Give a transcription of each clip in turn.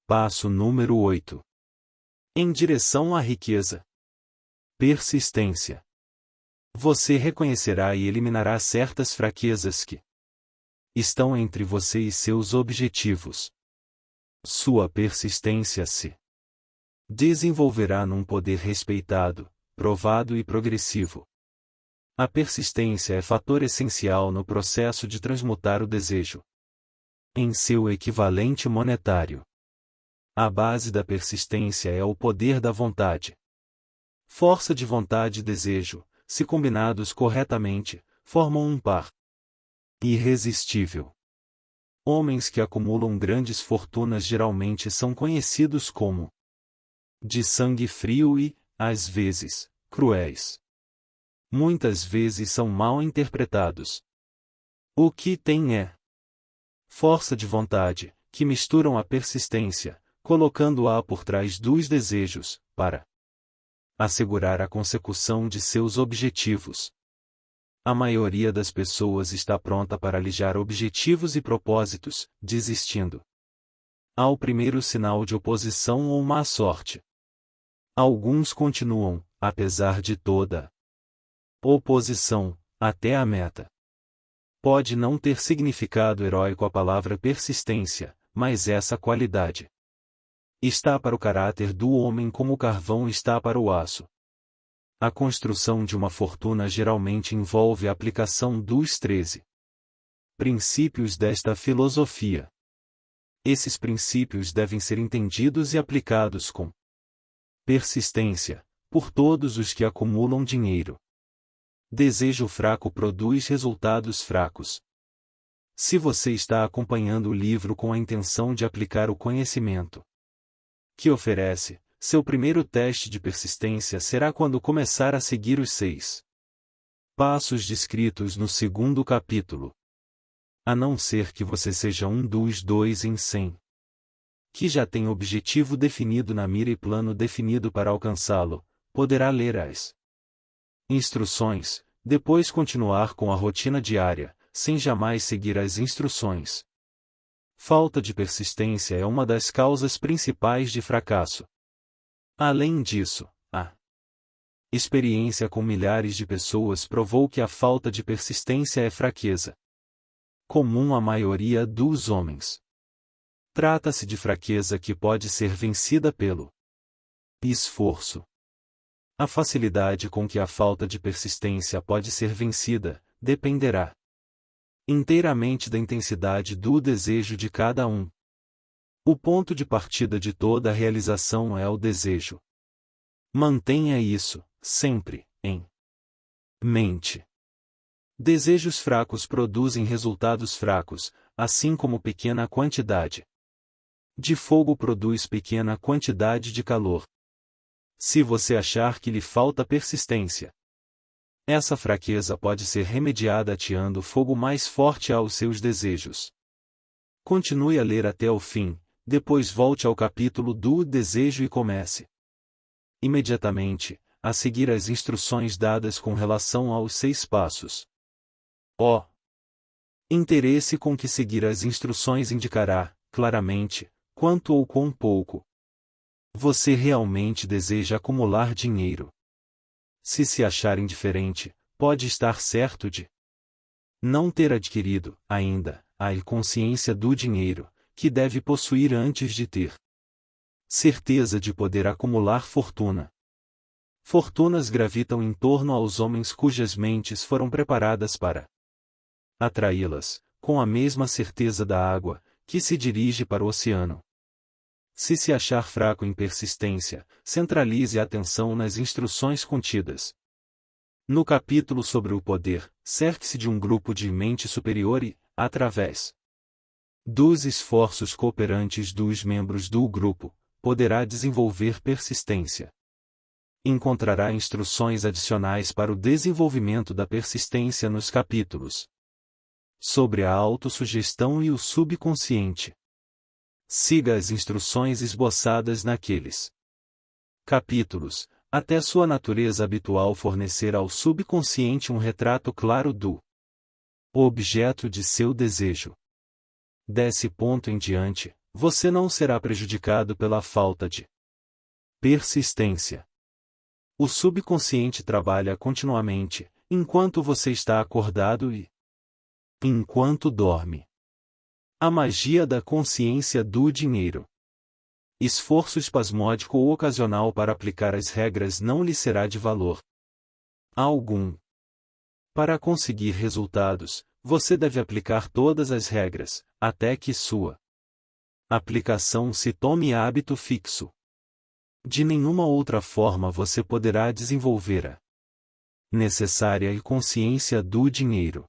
Passo número 8. Em direção à riqueza. Persistência. Você reconhecerá e eliminará certas fraquezas que estão entre você e seus objetivos. Sua persistência se desenvolverá num poder respeitado, provado e progressivo. A persistência é fator essencial no processo de transmutar o desejo em seu equivalente monetário. A base da persistência é o poder da vontade. Força de vontade e desejo, se combinados corretamente, formam um par irresistível. Homens que acumulam grandes fortunas geralmente são conhecidos como de sangue frio e, às vezes, cruéis. Muitas vezes são mal interpretados. O que têm é força de vontade, que misturam a persistência, colocando-a por trás dos desejos, para assegurar a consecução de seus objetivos. A maioria das pessoas está pronta para alijar objetivos e propósitos, desistindo ao primeiro sinal de oposição ou má sorte. Alguns continuam, apesar de toda oposição, até a meta. Pode não ter significado heróico a palavra persistência, mas essa qualidade está para o caráter do homem como o carvão está para o aço. A construção de uma fortuna geralmente envolve a aplicação dos 13 princípios desta filosofia. Esses princípios devem ser entendidos e aplicados com persistência, por todos os que acumulam dinheiro. Desejo fraco produz resultados fracos. Se você está acompanhando o livro com a intenção de aplicar o conhecimento que oferece, seu primeiro teste de persistência será quando começar a seguir os 6 passos descritos no segundo capítulo. A não ser que você seja um dos 2 em 100, que já tem objetivo definido na mira e plano definido para alcançá-lo, poderá ler as instruções, depois continuar com a rotina diária, sem jamais seguir as instruções. Falta de persistência é uma das causas principais de fracasso. Além disso, a experiência com milhares de pessoas provou que a falta de persistência é fraqueza comum à maioria dos homens. Trata-se de fraqueza que pode ser vencida pelo esforço. A facilidade com que a falta de persistência pode ser vencida dependerá inteiramente da intensidade do desejo de cada um. O ponto de partida de toda a realização é o desejo. Mantenha isso, sempre, em mente. Desejos fracos produzem resultados fracos, assim como pequena quantidade de fogo produz pequena quantidade de calor. Se você achar que lhe falta persistência, essa fraqueza pode ser remediada ateando fogo mais forte aos seus desejos. Continue a ler até o fim, depois volte ao capítulo do desejo e comece imediatamente a seguir as instruções dadas com relação aos 6 passos. O interesse com que seguir as instruções indicará, claramente, quanto ou quão pouco você realmente deseja acumular dinheiro. Se achar indiferente, pode estar certo de não ter adquirido, ainda, a consciência do dinheiro, que deve possuir antes de ter certeza de poder acumular fortuna. Fortunas gravitam em torno aos homens cujas mentes foram preparadas para atraí-las, com a mesma certeza da água, que se dirige para o oceano. Se achar fraco em persistência, centralize a atenção nas instruções contidas no capítulo sobre o poder, cerque-se de um grupo de mente superior e, através dos esforços cooperantes dos membros do grupo, poderá desenvolver persistência. Encontrará instruções adicionais para o desenvolvimento da persistência nos capítulos sobre a autossugestão e o subconsciente. Siga as instruções esboçadas naqueles capítulos, até sua natureza habitual fornecer ao subconsciente um retrato claro do objeto de seu desejo. Desse ponto em diante, você não será prejudicado pela falta de persistência. O subconsciente trabalha continuamente, enquanto você está acordado e enquanto dorme. A magia da consciência do dinheiro. Esforço espasmódico ou ocasional para aplicar as regras não lhe será de valor algum. Para conseguir resultados, você deve aplicar todas as regras, até que sua aplicação se torne hábito fixo. De nenhuma outra forma você poderá desenvolver a necessária e consciência do dinheiro.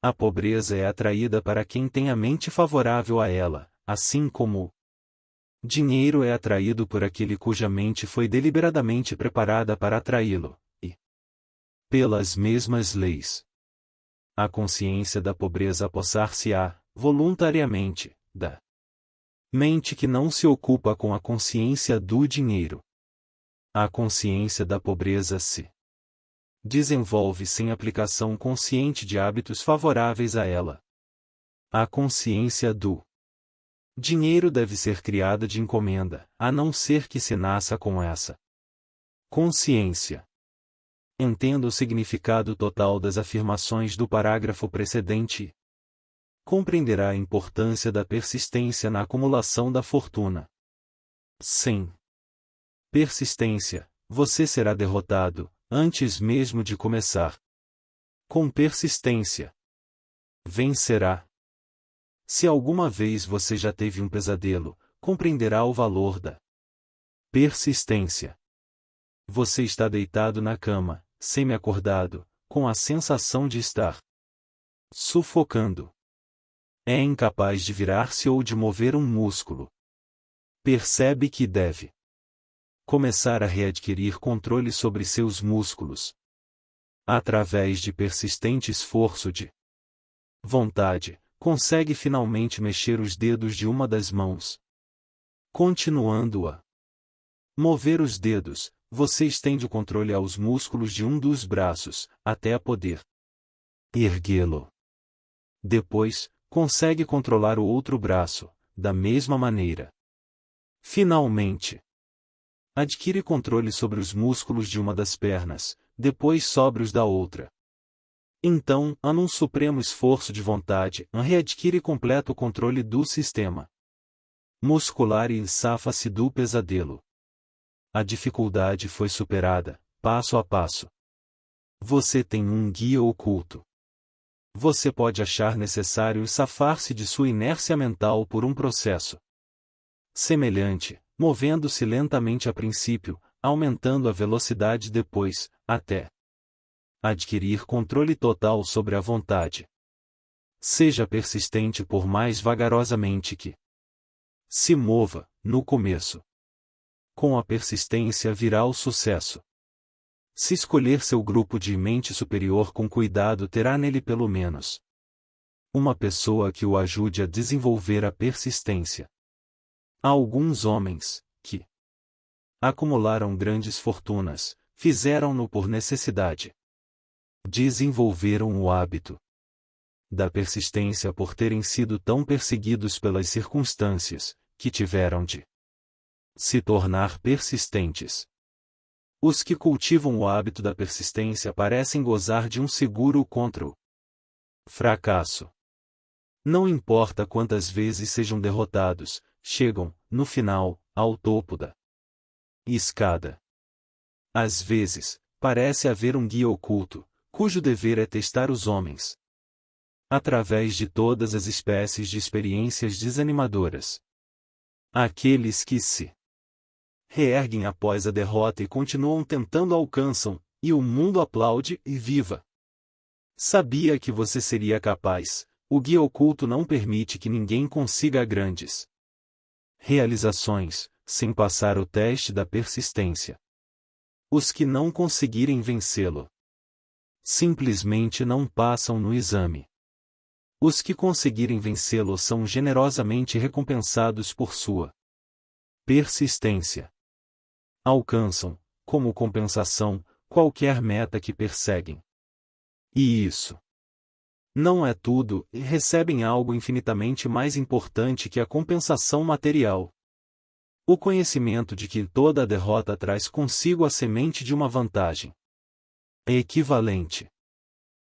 A pobreza é atraída para quem tem a mente favorável a ela, assim como o dinheiro é atraído por aquele cuja mente foi deliberadamente preparada para atraí-lo, e, pelas mesmas leis, a consciência da pobreza apossar-se-á, voluntariamente, da mente que não se ocupa com a consciência do dinheiro. A consciência da pobreza se desenvolve sem aplicação consciente de hábitos favoráveis a ela. A consciência do dinheiro deve ser criada de encomenda, a não ser que se nasça com essa consciência. Entenda o significado total das afirmações do parágrafo precedente e compreenderá a importância da persistência na acumulação da fortuna. Sem persistência, você será derrotado, antes mesmo de começar. Com persistência, vencerá. Se alguma vez você já teve um pesadelo, compreenderá o valor da persistência. Você está deitado na cama, semi-acordado, com a sensação de estar sufocando. É incapaz de virar-se ou de mover um músculo. Percebe que deve começar a readquirir controle sobre seus músculos. Através de persistente esforço de vontade, consegue finalmente mexer os dedos de uma das mãos. Continuando a mover os dedos, você estende o controle aos músculos de um dos braços, até a poder erguê-lo. Depois, consegue controlar o outro braço, da mesma maneira. Finalmente, adquire controle sobre os músculos de uma das pernas, depois sobre os da outra. Então, num supremo esforço de vontade, readquire completo controle do sistema muscular e safa-se do pesadelo. A dificuldade foi superada, passo a passo. Você tem um guia oculto. Você pode achar necessário safar-se de sua inércia mental por um processo semelhante, movendo-se lentamente a princípio, aumentando a velocidade depois, até adquirir controle total sobre a vontade. Seja persistente por mais vagarosamente que se mova, no começo. Com a persistência virá o sucesso. Se escolher seu grupo de mente superior com cuidado, terá nele pelo menos uma pessoa que o ajude a desenvolver a persistência. Há alguns homens que acumularam grandes fortunas, fizeram-no por necessidade. Desenvolveram o hábito da persistência por terem sido tão perseguidos pelas circunstâncias, que tiveram de se tornar persistentes. Os que cultivam o hábito da persistência parecem gozar de um seguro contra o fracasso. Não importa quantas vezes sejam derrotados, chegam, no final, ao topo da escada. Às vezes, parece haver um guia oculto, cujo dever é testar os homens através de todas as espécies de experiências desanimadoras. Aqueles que se reerguem após a derrota e continuam tentando alcançam, e o mundo aplaude e viva. Sabia que você seria capaz. O guia oculto não permite que ninguém consiga grandes realizações, sem passar o teste da persistência. Os que não conseguirem vencê-lo simplesmente não passam no exame. Os que conseguirem vencê-lo são generosamente recompensados por sua persistência. Alcançam, como compensação, qualquer meta que perseguem. E isso Não é tudo, e recebem algo infinitamente mais importante que a compensação material. O conhecimento de que toda derrota traz consigo a semente de uma vantagem. É equivalente.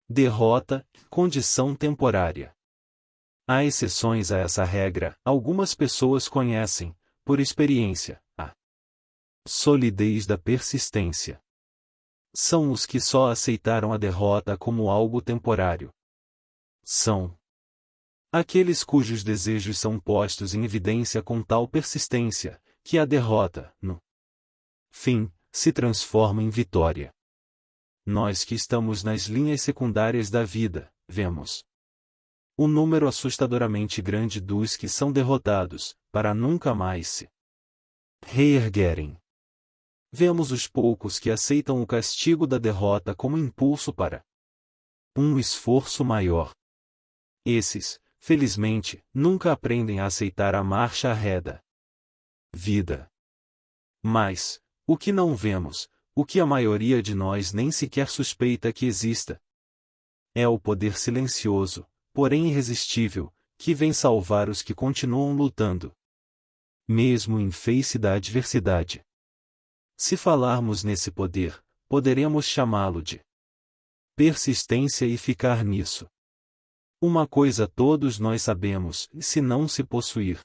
Derrota, condição temporária. Há exceções a essa regra, algumas pessoas conhecem, por experiência, a solidez da persistência. São os que só aceitaram a derrota como algo temporário. São aqueles cujos desejos são postos em evidência com tal persistência, que a derrota, no fim, se transforma em vitória. Nós que estamos nas linhas secundárias da vida, vemos o número assustadoramente grande dos que são derrotados, para nunca mais se reerguerem. Vemos os poucos que aceitam o castigo da derrota como impulso para um esforço maior. Esses, felizmente, nunca aprendem a aceitar a marcha arreda vida. Mas, o que não vemos, o que a maioria de nós nem sequer suspeita que exista, é o poder silencioso, porém irresistível, que vem salvar os que continuam lutando, mesmo em face da adversidade. Se falarmos nesse poder, poderemos chamá-lo de persistência e ficar nisso. Uma coisa todos nós sabemos, se não se possuir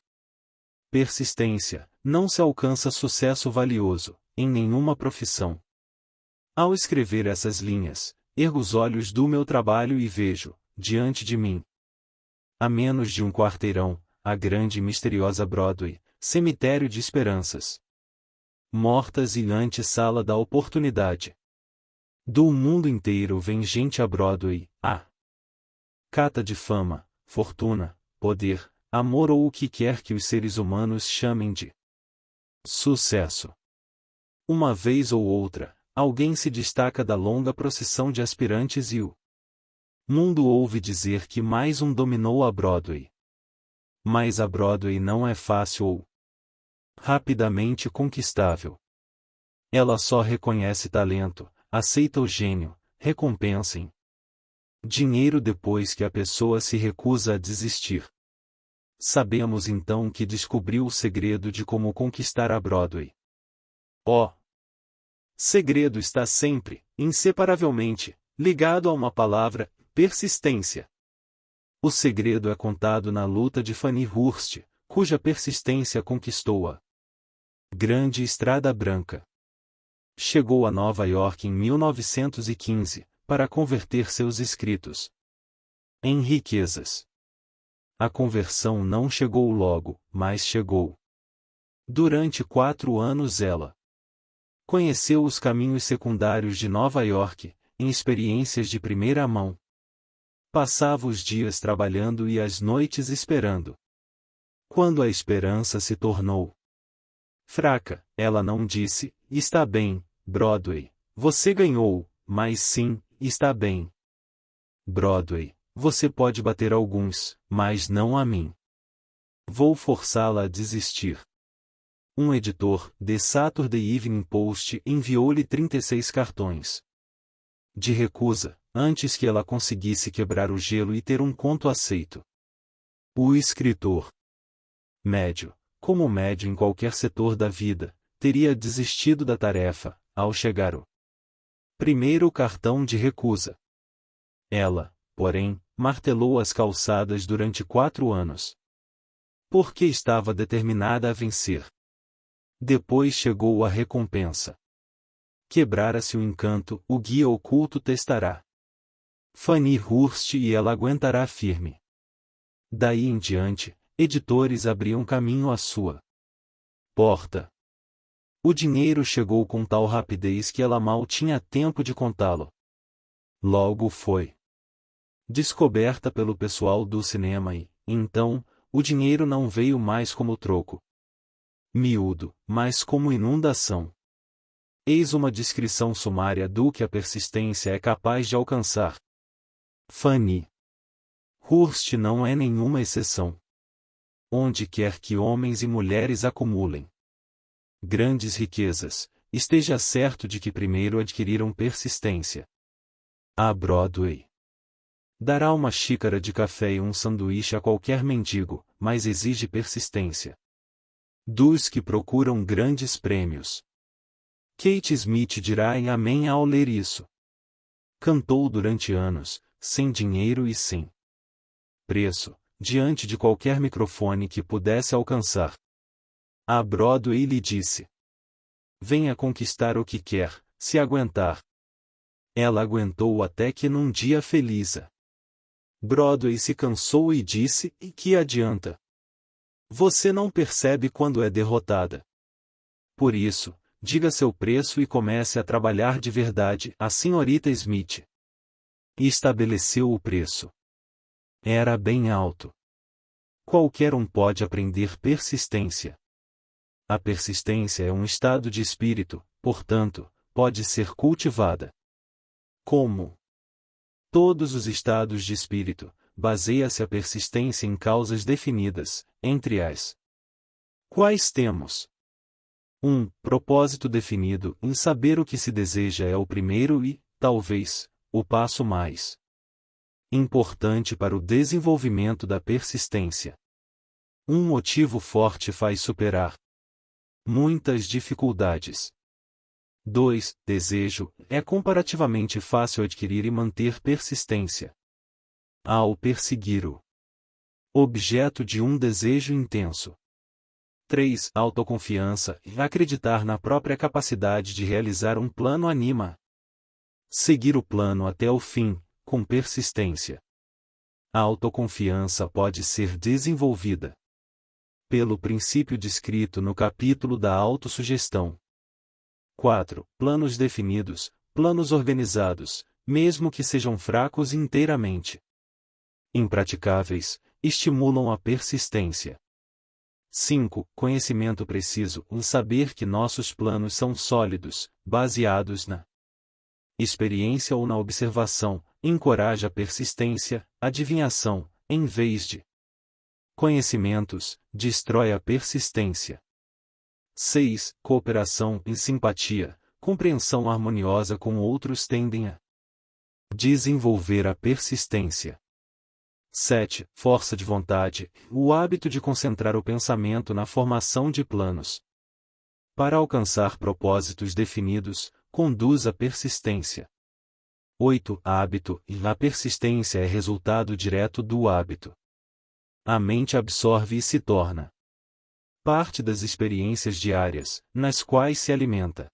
persistência, não se alcança sucesso valioso, em nenhuma profissão. Ao escrever essas linhas, ergo os olhos do meu trabalho e vejo, diante de mim, a menos de um quarteirão, a grande e misteriosa Broadway, cemitério de esperanças mortas e antessala da oportunidade. Do mundo inteiro vem gente a Broadway, a cata de fama, fortuna, poder, amor ou o que quer que os seres humanos chamem de sucesso. Uma vez ou outra, alguém se destaca da longa procissão de aspirantes e o mundo ouve dizer que mais um dominou a Broadway. Mas a Broadway não é fácil ou rapidamente conquistável. Ela só reconhece talento, aceita o gênio, recompensa em dinheiro depois que a pessoa se recusa a desistir. Sabemos então que descobriu o segredo de como conquistar a Broadway. O segredo está sempre, inseparavelmente, ligado a uma palavra: persistência. O segredo é contado na luta de Fanny Hurst, cuja persistência conquistou-a Grande Estrada Branca. Chegou a Nova York em 1915, para converter seus escritos em riquezas. A conversão não chegou logo, mas chegou. Durante 4 anos ela conheceu os caminhos secundários de Nova York, em experiências de primeira mão. Passava os dias trabalhando e as noites esperando. Quando a esperança se tornou fraca, ela não disse: "Está bem, Broadway, você ganhou", mas sim: "Está bem, Broadway, você pode bater alguns, mas não a mim. Vou forçá-la a desistir." Um editor, The Saturday Evening Post, enviou-lhe 36 cartões de recusa, antes que ela conseguisse quebrar o gelo e ter um conto aceito. O escritor médio, como médio em qualquer setor da vida, teria desistido da tarefa, ao chegar o primeiro cartão de recusa. Ela, porém, martelou as calçadas durante 4 anos. Porque estava determinada a vencer. Depois chegou a recompensa. Quebrara-se o encanto, o guia oculto testará Fanny Hurst e ela aguentará firme. Daí em diante, editores abriam caminho à sua porta. O dinheiro chegou com tal rapidez que ela mal tinha tempo de contá-lo. Logo foi descoberta pelo pessoal do cinema e, então, o dinheiro não veio mais como troco miúdo, mas como inundação. Eis uma descrição sumária do que a persistência é capaz de alcançar. Fanny Hurst não é nenhuma exceção. Onde quer que homens e mulheres acumulem grandes riquezas, esteja certo de que primeiro adquiriram persistência. A Broadway Dará uma xícara de café e um sanduíche a qualquer mendigo, mas exige persistência. Dos que procuram grandes prêmios. Kate Smith dirá em amém ao ler isso. Cantou durante anos, sem dinheiro e sem preço, diante de qualquer microfone que pudesse alcançar. A Broadway lhe disse: venha conquistar o que quer, se aguentar. Ela aguentou até que num dia feliz Broadway se cansou e disse: e que adianta? Você não percebe quando é derrotada. Por isso, diga seu preço e comece a trabalhar de verdade. A senhorita Smith e estabeleceu o preço. Era bem alto. Qualquer um pode aprender persistência. A persistência é um estado de espírito, portanto, pode ser cultivada. Como todos os estados de espírito, baseia-se a persistência em causas definidas, entre as quais temos 1. Propósito definido. Em saber o que se deseja é o primeiro e, talvez, o passo mais importante para o desenvolvimento da persistência. Um motivo forte faz superar muitas dificuldades. 2. Desejo. É comparativamente fácil adquirir e manter persistência. Ao perseguir o objeto de um desejo intenso. 3. Autoconfiança. Acreditar na própria capacidade de realizar um plano anima. Seguir o plano até o fim, com persistência. A autoconfiança pode ser desenvolvida pelo princípio descrito no capítulo da autossugestão. 4. Planos definidos, planos organizados, mesmo que sejam fracos inteiramente impraticáveis, estimulam a persistência. 5. Conhecimento preciso. Saber que nossos planos são sólidos, baseados na experiência ou na observação, encoraja a persistência. Adivinhação, em vez de conhecimentos, destrói a persistência. 6. Cooperação e simpatia, compreensão harmoniosa com outros tendem a desenvolver a persistência. 7. Força de vontade, o hábito de concentrar o pensamento na formação de planos para alcançar propósitos definidos, conduz à persistência. 8. Hábito, e a persistência é resultado direto do hábito. A mente absorve e se torna parte das experiências diárias, nas quais se alimenta.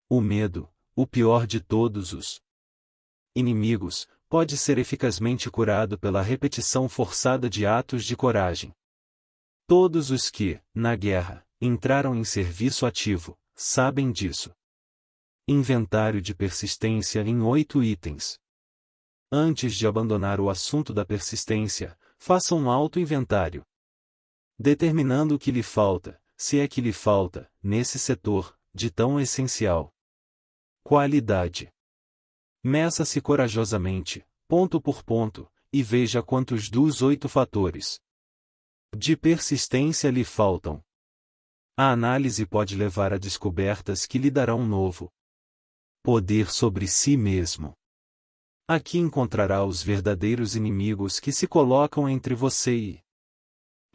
O medo, o pior de todos os inimigos, pode ser eficazmente curado pela repetição forçada de atos de coragem. Todos os que, na guerra, entraram em serviço ativo, sabem disso. Inventário de persistência em 8 itens. Antes de abandonar o assunto da persistência, faça um auto-inventário, determinando o que lhe falta, se é que lhe falta, nesse setor, de tão essencial qualidade. Meça-se corajosamente, ponto por ponto, e veja quantos dos 8 fatores de persistência lhe faltam. A análise pode levar a descobertas que lhe darão um novo poder sobre si mesmo. Aqui encontrará os verdadeiros inimigos que se colocam entre você e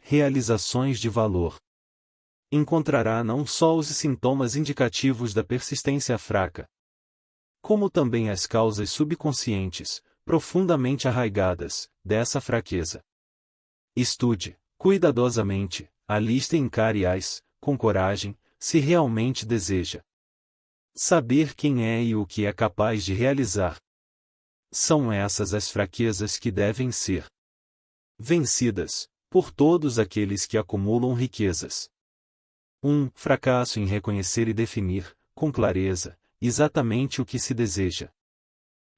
realizações de valor. Encontrará não só os sintomas indicativos da persistência fraca, como também as causas subconscientes, profundamente arraigadas, dessa fraqueza. Estude, cuidadosamente, a lista e encare-as, com coragem, se realmente deseja saber quem é e o que é capaz de realizar. São essas as fraquezas que devem ser vencidas por todos aqueles que acumulam riquezas. 1. Fracasso em reconhecer e definir, com clareza, exatamente o que se deseja.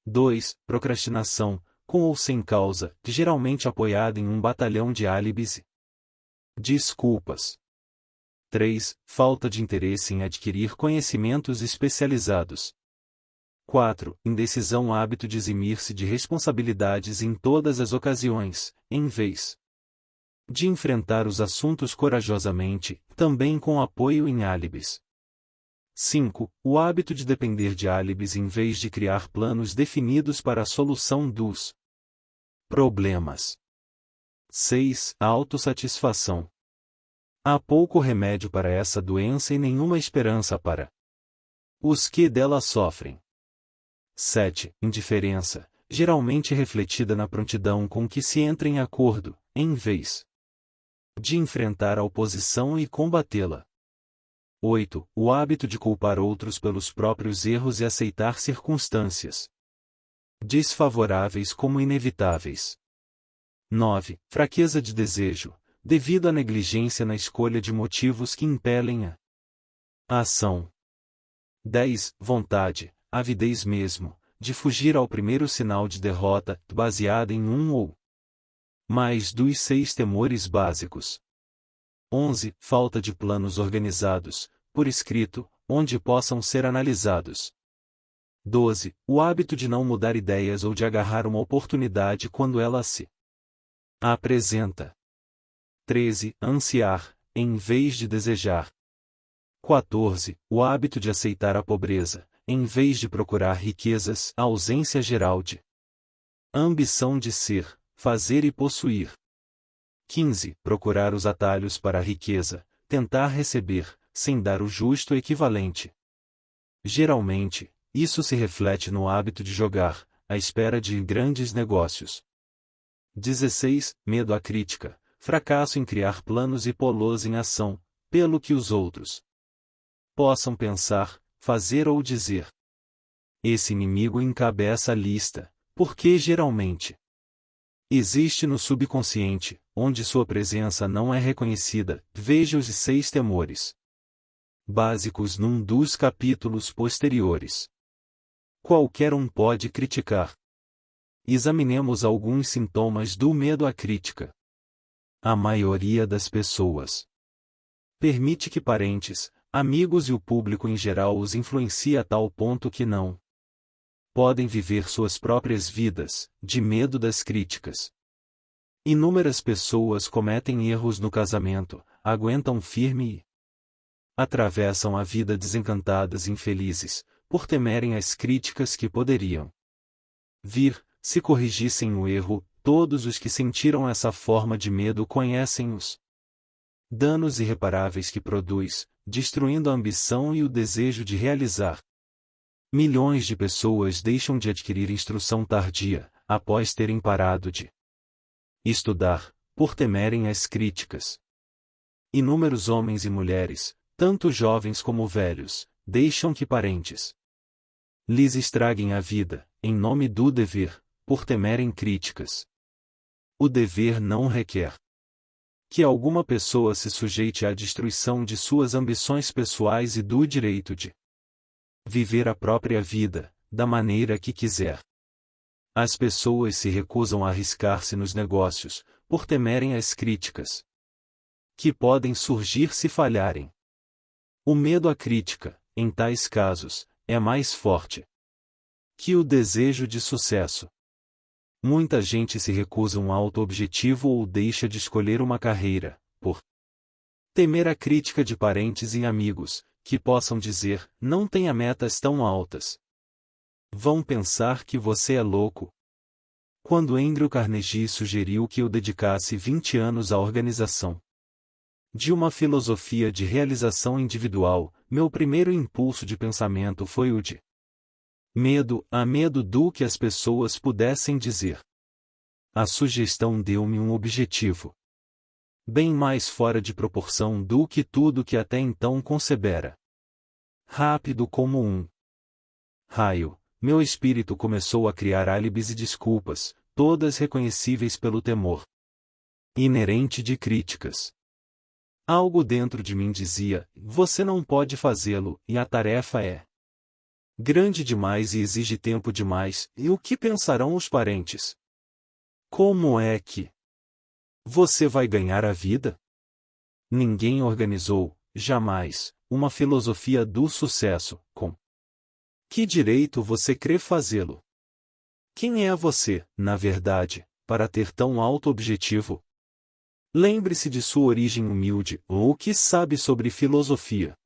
2. Procrastinação, com ou sem causa, geralmente apoiada em um batalhão de álibis e desculpas. 3. Falta de interesse em adquirir conhecimentos especializados. 4. Indecisão, hábito de eximir-se de responsabilidades em todas as ocasiões, em vez de enfrentar os assuntos corajosamente, também com apoio em álibis. 5. O hábito de depender de álibis em vez de criar planos definidos para a solução dos Problemas. 6. Autossatisfação. Há pouco remédio para essa doença e nenhuma esperança para os que dela sofrem. 7. Indiferença, geralmente refletida na prontidão com que se entra em acordo, em vez de enfrentar a oposição e combatê-la. 8. O hábito de culpar outros pelos próprios erros e aceitar circunstâncias desfavoráveis como inevitáveis. 9. Fraqueza de desejo, devido à negligência na escolha de motivos que impelem a ação. 10. Vontade, avidez mesmo, de fugir ao primeiro sinal de derrota, baseada em um ou mais dos 6 temores básicos. 11. Falta de planos organizados, por escrito, onde possam ser analisados. 12. O hábito de não mudar ideias ou de agarrar uma oportunidade quando ela se apresenta. 13. Ansiar, em vez de desejar. 14. O hábito de aceitar a pobreza, em vez de procurar riquezas, a ausência geral de ambição de ser, fazer e possuir. 15. Procurar os atalhos para a riqueza, tentar receber, sem dar o justo equivalente. Geralmente, isso se reflete no hábito de jogar, à espera de grandes negócios. 16. Medo à crítica, fracasso em criar planos e pô-los em ação, pelo que os outros possam pensar, fazer ou dizer. Esse inimigo encabeça a lista, porque geralmente existe no subconsciente, onde sua presença não é reconhecida. Veja os 6 temores básicos num dos capítulos posteriores. Qualquer um pode criticar. Examinemos alguns sintomas do medo à crítica. A maioria das pessoas permite que parentes, amigos e o público em geral os influencie a tal ponto que não podem viver suas próprias vidas, de medo das críticas. Inúmeras pessoas cometem erros no casamento, aguentam firme e atravessam a vida desencantadas e infelizes, por temerem as críticas que poderiam vir, se corrigissem o erro. Todos os que sentiram essa forma de medo conhecem os danos irreparáveis que produz, destruindo a ambição e o desejo de realizar. Milhões de pessoas deixam de adquirir instrução tardia, após terem parado de estudar, por temerem as críticas. Inúmeros homens e mulheres, tanto jovens como velhos, deixam que parentes lhes estraguem a vida, em nome do dever, por temerem críticas. O dever não requer que alguma pessoa se sujeite à destruição de suas ambições pessoais e do direito de viver a própria vida, da maneira que quiser. As pessoas se recusam a arriscar-se nos negócios, por temerem as críticas que podem surgir se falharem. O medo à crítica, em tais casos, é mais forte que o desejo de sucesso. Muita gente se recusa um auto-objetivo ou deixa de escolher uma carreira, por temer a crítica de parentes e amigos, que possam dizer, não tenha metas tão altas. Vão pensar que você é louco. Quando Andrew Carnegie sugeriu que eu dedicasse 20 anos à organização de uma filosofia de realização individual, meu primeiro impulso de pensamento foi o de medo do que as pessoas pudessem dizer. A sugestão deu-me um objetivo bem mais fora de proporção do que tudo que até então concebera. Rápido como um raio, meu espírito começou a criar álibis e desculpas, todas reconhecíveis pelo temor inerente de críticas. Algo dentro de mim dizia, você não pode fazê-lo, e a tarefa é grande demais e exige tempo demais, e o que pensarão os parentes? Como é que você vai ganhar a vida? Ninguém organizou, jamais, uma filosofia do sucesso, com que direito você crê fazê-lo? Quem é você, na verdade, para ter tão alto objetivo? Lembre-se de sua origem humilde, ou o que sabe sobre filosofia.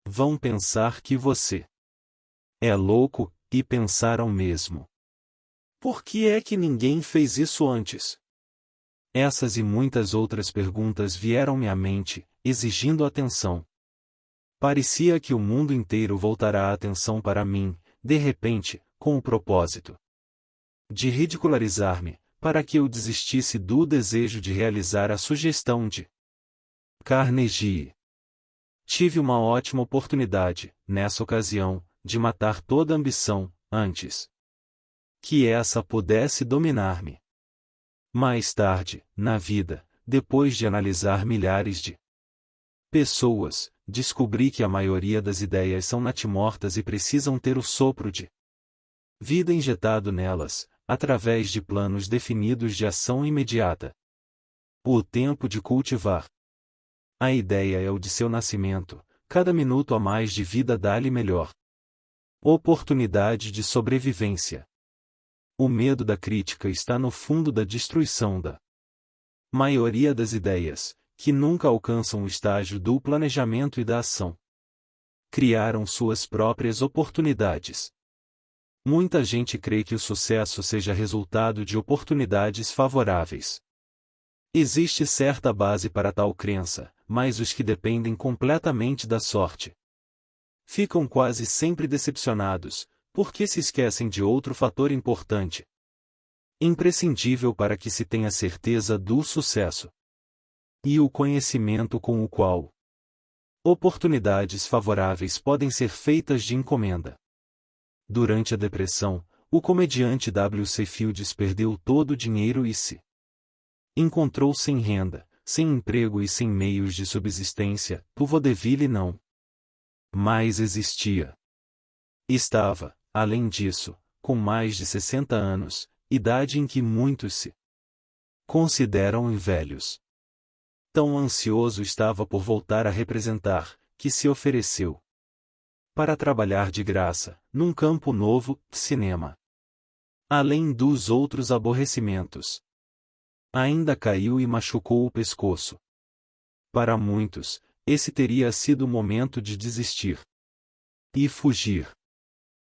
Vão pensar que você é louco, e pensaram mesmo. Por que é que ninguém fez isso antes? Essas e muitas outras perguntas vieram-me à mente, exigindo atenção. Parecia que o mundo inteiro voltará a atenção para mim, de repente, com o propósito de ridicularizar-me, para que eu desistisse do desejo de realizar a sugestão de Carnegie. Tive uma ótima oportunidade, nessa ocasião, de matar toda ambição, antes que essa pudesse dominar-me. Mais tarde, na vida, depois de analisar milhares de pessoas, descobri que a maioria das ideias são natimortas e precisam ter o sopro de vida injetado nelas, através de planos definidos de ação imediata. O tempo de cultivar a ideia é o de seu nascimento, cada minuto a mais de vida dá-lhe melhor oportunidade de sobrevivência. O medo da crítica está no fundo da destruição da maioria das ideias, que nunca alcançam o estágio do planejamento e da ação. Criaram suas próprias oportunidades. Muita gente crê que o sucesso seja resultado de oportunidades favoráveis. Existe certa base para tal crença, mas os que dependem completamente da sorte ficam quase sempre decepcionados, porque se esquecem de outro fator importante, imprescindível para que se tenha certeza do sucesso, e o conhecimento com o qual oportunidades favoráveis podem ser feitas de encomenda. Durante a depressão, o comediante W.C. Fields perdeu todo o dinheiro e se encontrou sem renda, sem emprego e sem meios de subsistência. O vaudeville não mais existia. Estava, além disso, com mais de 60 anos, idade em que muitos se consideram velhos. Tão ansioso estava por voltar a representar, que se ofereceu para trabalhar de graça, num campo novo, cinema. Além dos outros aborrecimentos, ainda caiu e machucou o pescoço. Para muitos, esse teria sido o momento de desistir e fugir.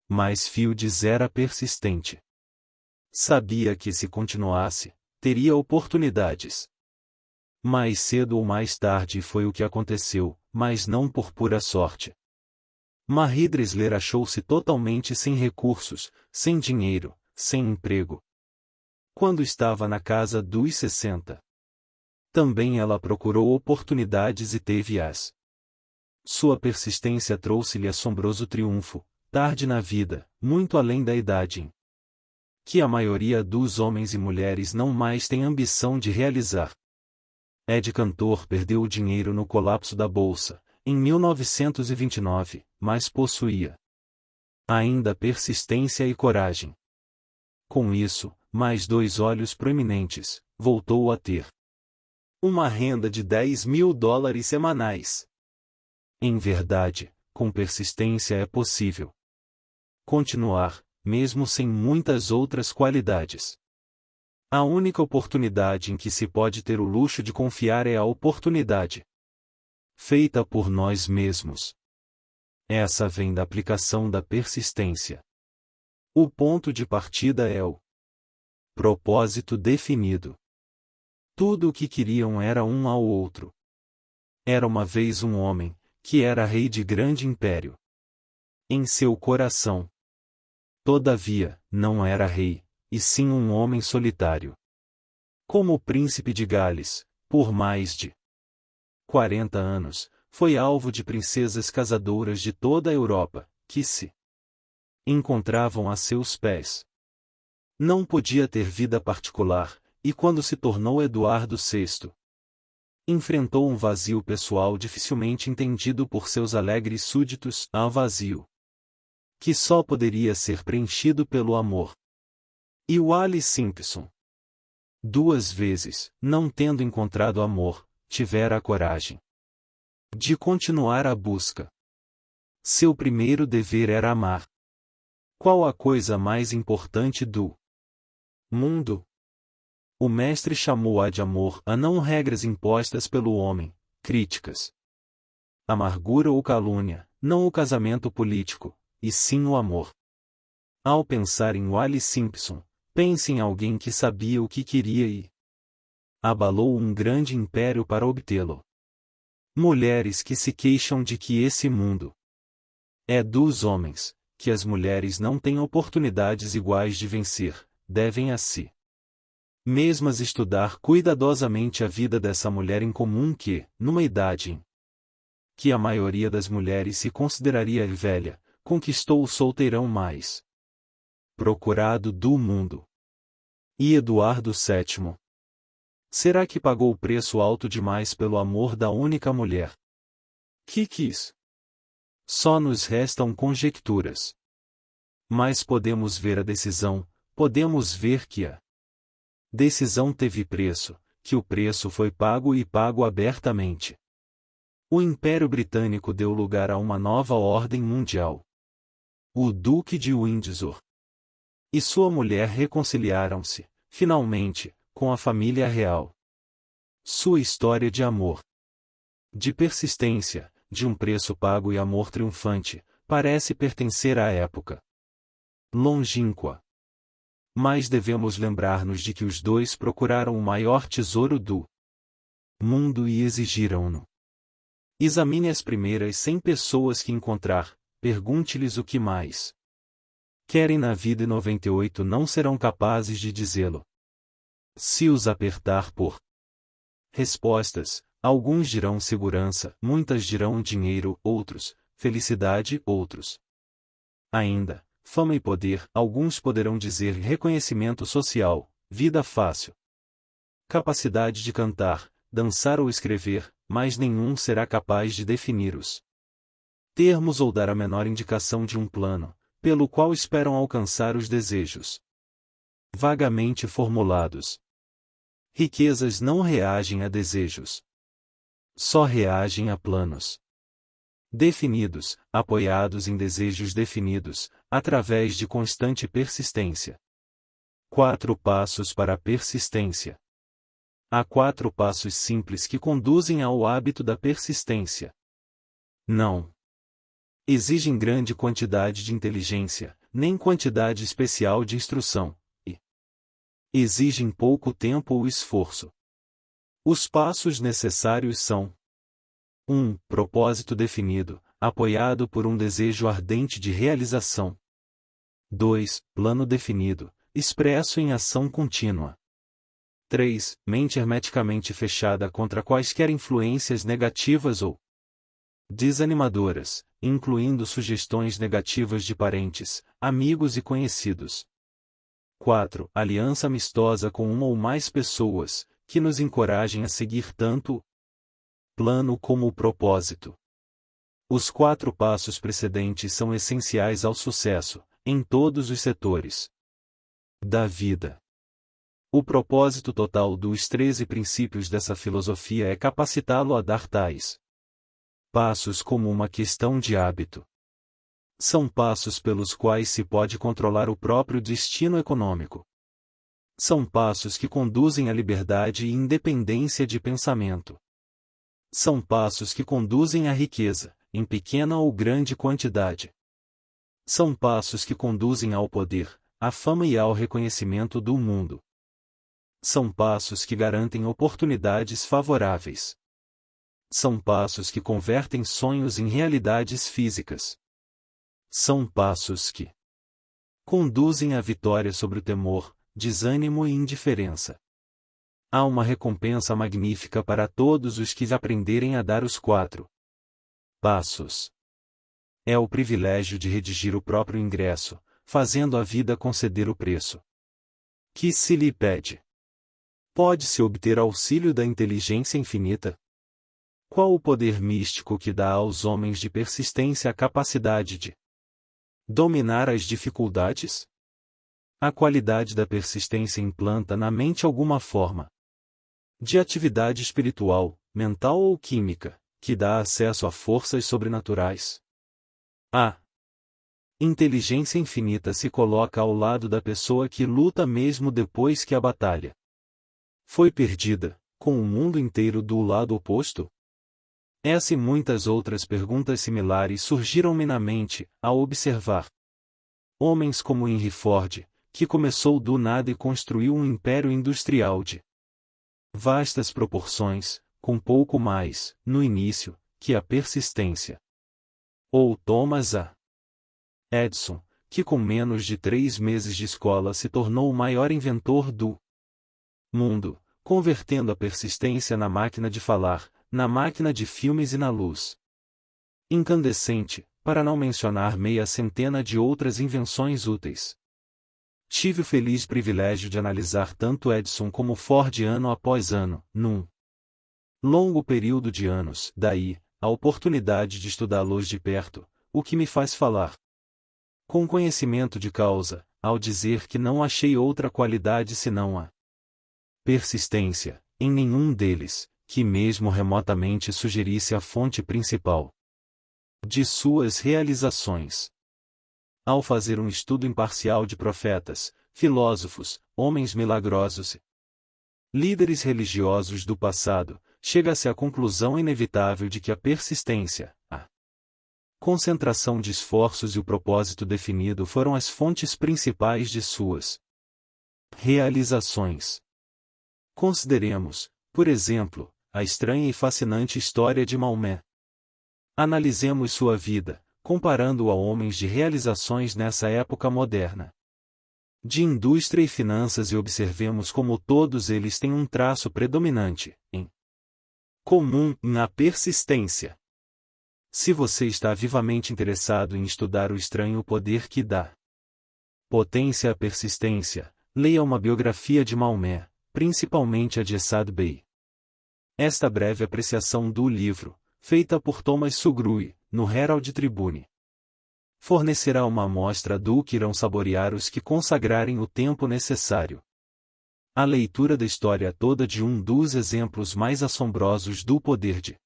Mas Fields era persistente. Sabia que se continuasse, teria oportunidades. Mais cedo ou mais tarde foi o que aconteceu, mas não por pura sorte. Marie Dressler achou-se totalmente sem recursos, sem dinheiro, sem emprego. Quando estava na casa dos 60. Também ela procurou oportunidades e teve-as. Sua persistência trouxe-lhe assombroso triunfo, tarde na vida, muito além da idade em que a maioria dos homens e mulheres não mais tem ambição de realizar. Ed Cantor perdeu o dinheiro no colapso da bolsa, em 1929, mas possuía ainda persistência e coragem. Com isso, mais 2 olhos proeminentes, voltou a ter uma renda de $10.000 semanais. Em verdade, com persistência é possível continuar, mesmo sem muitas outras qualidades. A única oportunidade em que se pode ter o luxo de confiar é a oportunidade feita por nós mesmos. Essa vem da aplicação da persistência. O ponto de partida é o propósito definido. Tudo o que queriam era um ao outro. Era uma vez um homem, que era rei de grande império. Em seu coração. Todavia, não era rei, e sim um homem solitário. Como o príncipe de Gales, por mais de 40 anos, foi alvo de princesas casadoras de toda a Europa, que se encontravam a seus pés. Não podia ter vida particular, e quando se tornou Eduardo VI, enfrentou um vazio pessoal dificilmente entendido por seus alegres súditos, vazio que só poderia ser preenchido pelo amor. E Wallis Simpson, 2 vezes, não tendo encontrado amor, tivera a coragem de continuar a busca. Seu primeiro dever era amar. Qual a coisa mais importante do mundo? O mestre chamou-a de amor, a não regras impostas pelo homem, críticas, amargura ou calúnia, não o casamento político, e sim o amor. Ao pensar em Wallis Simpson, Pense em alguém que sabia o que queria e abalou um grande império para obtê-lo. Mulheres que se queixam de que esse mundo é dos homens, que as mulheres não têm oportunidades iguais de vencer, devem a si mesmas estudar cuidadosamente a vida dessa mulher incomum que, numa idade em que a maioria das mulheres se consideraria velha, conquistou o solteirão mais procurado do mundo. E Eduardo VII? Será que pagou o preço alto demais pelo amor da única mulher que quis? Só nos restam conjecturas. Mas podemos ver a decisão, podemos ver que a decisão teve preço, que o preço foi pago e pago abertamente. O Império Britânico deu lugar a uma nova ordem mundial. O Duque de Windsor e sua mulher reconciliaram-se, finalmente, com a família real. Sua história de amor, de persistência, de um preço pago e amor triunfante, parece pertencer à época longínqua. Mas devemos lembrar-nos de que os dois procuraram o maior tesouro do mundo e exigiram-no. Examine as primeiras 100 pessoas que encontrar, pergunte-lhes o que mais querem na vida e 98 não serão capazes de dizê-lo. Se os apertar por respostas, alguns dirão segurança, muitas dirão dinheiro, outros, felicidade, outros ainda, fama e poder, alguns poderão dizer reconhecimento social, vida fácil, capacidade de cantar, dançar ou escrever, mas nenhum será capaz de definir os termos ou dar a menor indicação de um plano, pelo qual esperam alcançar os desejos vagamente formulados. Riquezas não reagem a desejos. Só reagem a planos definidos, apoiados em desejos definidos, através de constante persistência. 4 passos para a persistência. Há 4 passos simples que conduzem ao hábito da persistência. Não exigem grande quantidade de inteligência, nem quantidade especial de instrução, e exigem pouco tempo ou esforço. Os passos necessários são: 1. Propósito definido, apoiado por um desejo ardente de realização. 2. Plano definido, expresso em ação contínua. 3. Mente hermeticamente fechada contra quaisquer influências negativas ou desanimadoras, incluindo sugestões negativas de parentes, amigos e conhecidos. 4. Aliança amistosa com uma ou mais pessoas, que nos encorajem a seguir tanto o plano como o propósito. Os 4 passos precedentes são essenciais ao sucesso, em todos os setores da vida. O propósito total dos 13 princípios dessa filosofia é capacitá-lo a dar tais passos como uma questão de hábito. São passos pelos quais se pode controlar o próprio destino econômico. São passos que conduzem à liberdade e independência de pensamento. São passos que conduzem à riqueza, em pequena ou grande quantidade. São passos que conduzem ao poder, à fama e ao reconhecimento do mundo. São passos que garantem oportunidades favoráveis. São passos que convertem sonhos em realidades físicas. São passos que conduzem à vitória sobre o temor, desânimo e indiferença. Há uma recompensa magnífica para todos os que aprenderem a dar os 4 passos. É o privilégio de redigir o próprio ingresso, fazendo a vida conceder o preço que se lhe pede. Pode-se obter auxílio da inteligência infinita? Qual o poder místico que dá aos homens de persistência a capacidade de dominar as dificuldades? A qualidade da persistência implanta na mente alguma forma de atividade espiritual, mental ou química, que dá acesso a forças sobrenaturais. A inteligência infinita se coloca ao lado da pessoa que luta mesmo depois que a batalha foi perdida, com o mundo inteiro do lado oposto? Essa e muitas outras perguntas similares surgiram-me na mente, ao observar homens como Henry Ford, que começou do nada e construiu um império industrial de vastas proporções, com pouco mais, no início, que a persistência. Ou Thomas A. Edison, que com menos de 3 meses de escola se tornou o maior inventor do mundo, convertendo a persistência na máquina de falar, na máquina de filmes e na luz incandescente, para não mencionar meia centena de outras invenções úteis. Tive o feliz privilégio de analisar tanto Edison como Ford ano após ano, num longo período de anos, daí, a oportunidade de estudá-los de perto, o que me faz falar com conhecimento de causa, ao dizer que não achei outra qualidade senão a persistência, em nenhum deles, que mesmo remotamente sugerisse a fonte principal de suas realizações. Ao fazer um estudo imparcial de profetas, filósofos, homens milagrosos e líderes religiosos do passado, chega-se à conclusão inevitável de que a persistência, a concentração de esforços e o propósito definido foram as fontes principais de suas realizações. Consideremos, por exemplo, a estranha e fascinante história de Maomé. Analisemos sua vida, comparando-o a homens de realizações nessa época moderna de indústria e finanças e observemos como todos eles têm um traço predominante, em comum, na persistência. Se você está vivamente interessado em estudar o estranho poder que dá potência à persistência, leia uma biografia de Maomé, principalmente a de Assad Bey. Esta breve apreciação do livro, feita por Thomas Sugrue, no Herald Tribune, fornecerá uma amostra do que irão saborear os que consagrarem o tempo necessário à leitura da história toda de um dos exemplos mais assombrosos do poder de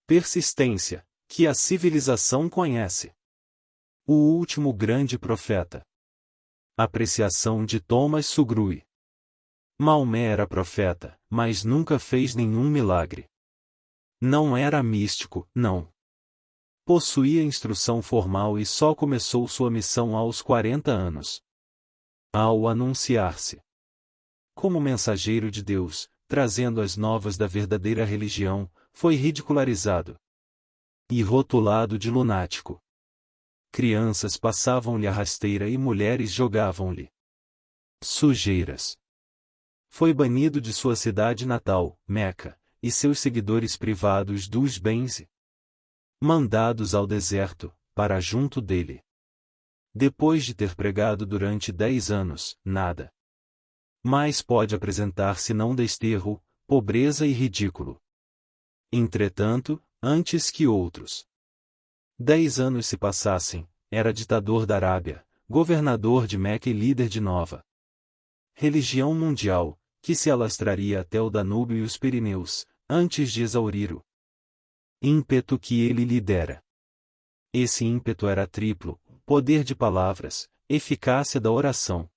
persistência que a civilização conhece. O último grande profeta. Apreciação de Thomas Sugrue. Maomé era profeta, mas nunca fez nenhum milagre. Não era místico, não. Possuía instrução formal e só começou sua missão aos 40 anos. Ao anunciar-se como mensageiro de Deus, trazendo as novas da verdadeira religião, foi ridicularizado e rotulado de lunático. Crianças passavam-lhe a rasteira e mulheres jogavam-lhe sujeiras. Foi banido de sua cidade natal, Meca, e seus seguidores privados dos bens e mandados ao deserto, para junto dele. Depois de ter pregado durante 10 anos, nada mais pode apresentar senão desterro, pobreza e ridículo. Entretanto, antes que outros 10 anos se passassem, era ditador da Arábia, governador de Meca e líder de nova religião mundial, que se alastraria até o Danúbio e os Pirineus, antes de exaurir o ímpeto que ele lhe dera. Esse ímpeto era triplo: poder de palavras, eficácia da oração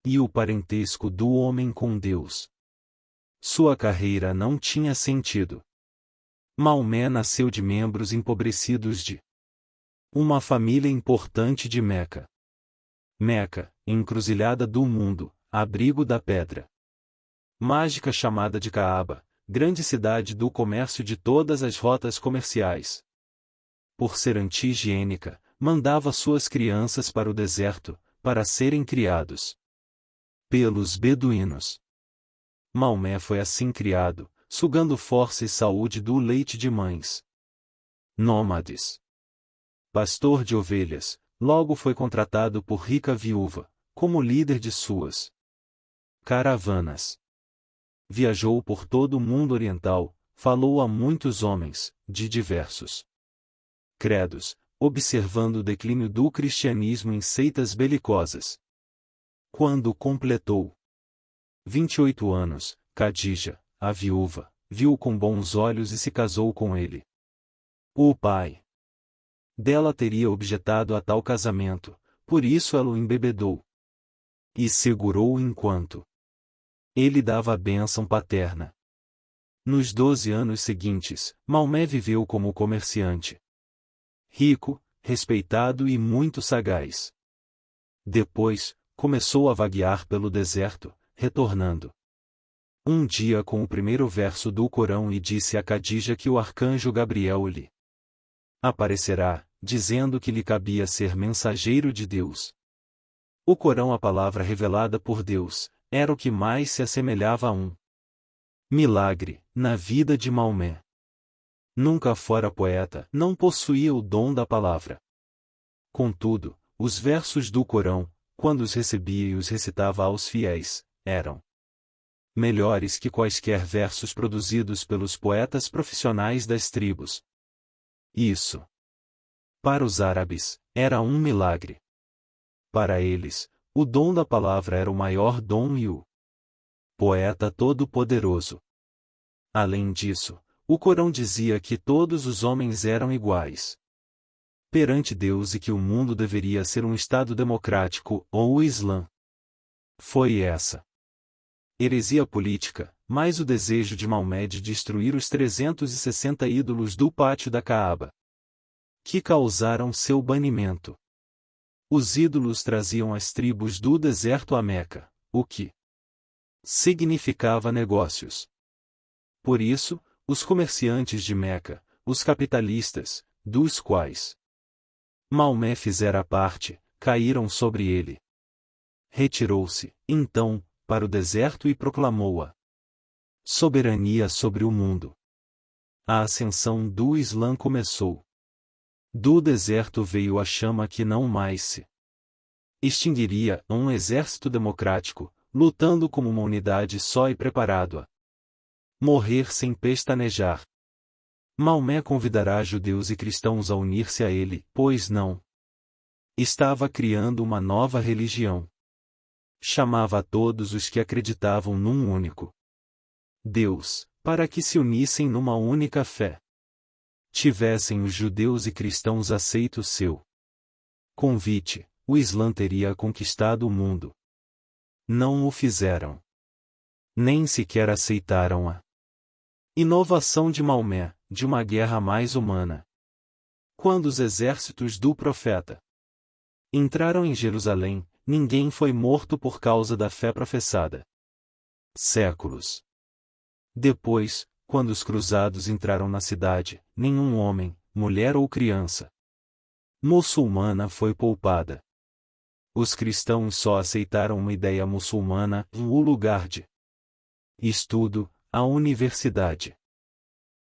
e o parentesco do homem com Deus. Sua carreira não tinha sentido. Maomé nasceu de membros empobrecidos de uma família importante de Meca. Meca, encruzilhada do mundo, abrigo da pedra mágica chamada de Caaba, grande cidade do comércio de todas as rotas comerciais. Por ser anti-higiênica, mandava suas crianças para o deserto, para serem criados pelos beduínos. Maomé foi assim criado, sugando força e saúde do leite de mães nômades. Pastor de ovelhas, logo foi contratado por rica viúva, como líder de suas caravanas. Viajou por todo o mundo oriental, falou a muitos homens, de diversos credos, observando o declínio do cristianismo em seitas belicosas. Quando completou 28 anos, Khadija, a viúva, viu-o com bons olhos e se casou com ele. O pai dela teria objetado a tal casamento, por isso ela o embebedou e segurou-o enquanto ele dava a bênção paterna. Nos 12 anos seguintes, Maomé viveu como comerciante rico, respeitado e muito sagaz. Depois, começou a vaguear pelo deserto, retornando um dia com o primeiro verso do Corão e disse a Khadija que o arcanjo Gabriel lhe aparecerá, dizendo que lhe cabia ser mensageiro de Deus. O Corão, a palavra revelada por Deus, era o que mais se assemelhava a um milagre na vida de Maomé. Nunca fora poeta, não possuía o dom da palavra. Contudo, os versos do Corão, quando os recebia e os recitava aos fiéis, eram melhores que quaisquer versos produzidos pelos poetas profissionais das tribos. Isso, para os árabes, era um milagre. Para eles, o dom da palavra era o maior dom e o poeta todo-poderoso. Além disso, o Corão dizia que todos os homens eram iguais perante Deus e que o mundo deveria ser um estado democrático, ou o Islã. Foi essa heresia política, mais o desejo de Maomé de destruir os 360 ídolos do pátio da Caaba, que causaram seu banimento. Os ídolos traziam as tribos do deserto a Meca, o que significava negócios. Por isso, os comerciantes de Meca, os capitalistas, dos quais Maomé fizera parte, caíram sobre ele. Retirou-se, então, para o deserto e proclamou a soberania sobre o mundo. A ascensão do Islã começou. Do deserto veio a chama que não mais se extinguiria, um exército democrático, lutando como uma unidade só e preparado a morrer sem pestanejar. Maomé convidará judeus e cristãos a unir-se a ele, pois não estava criando uma nova religião. Chamava a todos os que acreditavam num único Deus, para que se unissem numa única fé. Tivessem os judeus e cristãos aceito seu convite, o Islã teria conquistado o mundo. Não o fizeram. Nem sequer aceitaram a inovação de Maomé, de uma guerra mais humana. Quando os exércitos do profeta entraram em Jerusalém, ninguém foi morto por causa da fé professada. Séculos depois, quando os cruzados entraram na cidade, nenhum homem, mulher ou criança muçulmana foi poupada. Os cristãos só aceitaram uma ideia muçulmana, o lugar de estudo, a universidade.